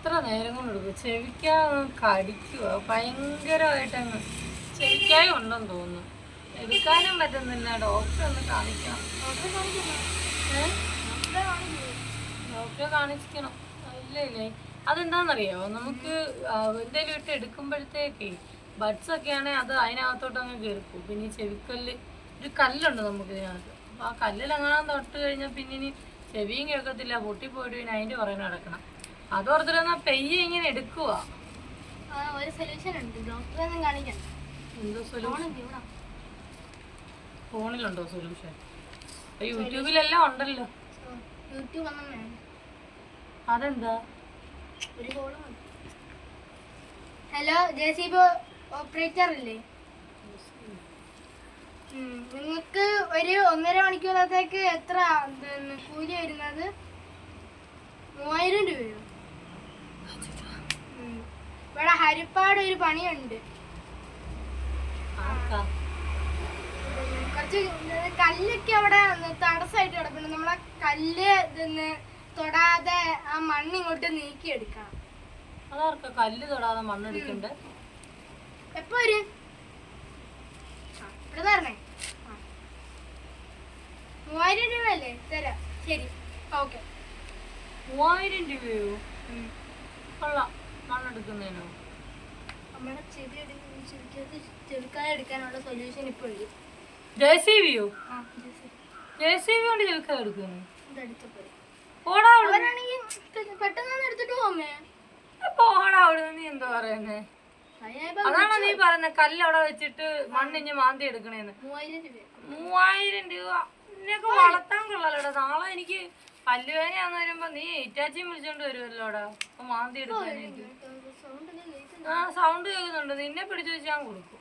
എത്ര നേരം കൊണ്ട് എടുക്കും? ചെവിക്കാൻ കടിക്കുക ഭയങ്കരമായിട്ടങ്ങ്. ചെവിക്കായി ഉണ്ടെന്ന് തോന്നുന്നു. എടുക്കാനും പറ്റുന്നില്ല. ഡോക്ടറെ ഒന്ന് കാണിക്കണം. ഡോക്ടറെ കാണിക്കണം. ഇല്ലേ അതെന്താണെന്നറിയാമോ? നമുക്ക് എന്തെങ്കിലും ഇട്ട് എടുക്കുമ്പോഴത്തേക്കേ ബഡ്സ് ഒക്കെ ആണെങ്കിൽ അത് അതിനകത്തോട്ട് അങ്ങ് കയറിപ്പോ. പിന്നെ ഈ ചെവിക്കല്ല് ഒരു കല്ലുണ്ട് നമുക്ക് ഇതിനകത്ത്. അപ്പോൾ ആ കല്ലിലെങ്ങാൻ തൊട്ട് കഴിഞ്ഞാൽ പിന്നെ ഇനി ചെവിയും കേൾക്കത്തില്ല, പൊട്ടിപ്പോയിട്ട് പിന്നെ അതിൻ്റെ പറയുന്ന കിടക്കണം. അതോർത്തിരുന്ന പെയ്യെ ഇങ്ങനെ എടുക്കുക. ഒരു സൊല്യൂഷൻ ഉണ്ട്, ഡോക്ടറെ കാണിക്കണം. എന്തോ സൊല്യൂഷൻ? ഫോണിലുണ്ടോ സൊല്യൂഷൻ? യൂട്യൂബിലെല്ലാം ഉണ്ടല്ലോ. അതെന്താ? ഹലോ, JCB ഓപ്പറേറ്റർ അല്ലേ? നിങ്ങൾക്ക് ഒരു 1.5 മണിക്കൂറത്തേക്ക് എത്ര കൂലി വരുന്നത്? 3000 രൂപയോ? ഇവിടെ ഹരിപ്പാട് ഒരു പണിയുണ്ട്. കുറച്ച് കല്ലൊക്കെ അവിടെ തടസ്സമായിട്ട് കിടപ്പുണ്ട്. നമ്മളെ കല്ല് തൊടാതെ ആ മണ്ണ് ഇങ്ങോട്ട് നീക്കിയെടുക്കണം. അതാർക്കാ കല്ല് തൊടാതെ മണ്ണെടുക്കണ്ടേ? എപ്പോ വരും? ഇവിടെ തരണേ. 3000 രൂപയല്ലേ? തരാം. ശരി, ഓക്കെ. 3000 രൂപയോ? കൊള്ളാം. മണ്ണെടുക്കുന്നതിനോ? നമ്മുടെ ചെവിക്കായ എടുക്കാനുള്ള സൊല്യൂഷൻ ഇപ്പൊ ഉണ്ട്. JCB കൊണ്ട് ചെവിക്കായ എടുക്കുന്നു? പെട്ടെന്ന് എടുത്തിട്ട് പോമേ. പോടാ അവിടെ. നീ എന്താ പറയുന്നേ? അതാണോ നീ പറഞ്ഞ കല്ല് അവിടെ വെച്ചിട്ട് മണ്ണിഞ്ഞ് മാന്തി എടുക്കണേന്ന്? 3000 രൂപ നിനക്ക് വളർത്താൻ കൊള്ളാലോടാ. നാളെ എനിക്ക് പല്ലുവേദനയാന്ന് വരുമ്പോ നീ ഇറ്റാച്ചിയും വിളിച്ചോണ്ട് വരുമല്ലോടാ. അപ്പൊ മാന്തി എടുക്കാനായിട്ട്. ആ സൗണ്ട് കേൾക്കുന്നുണ്ട്. നിന്നെ പിടിച്ചു വെച്ച് ഞാൻ കൊടുക്കും.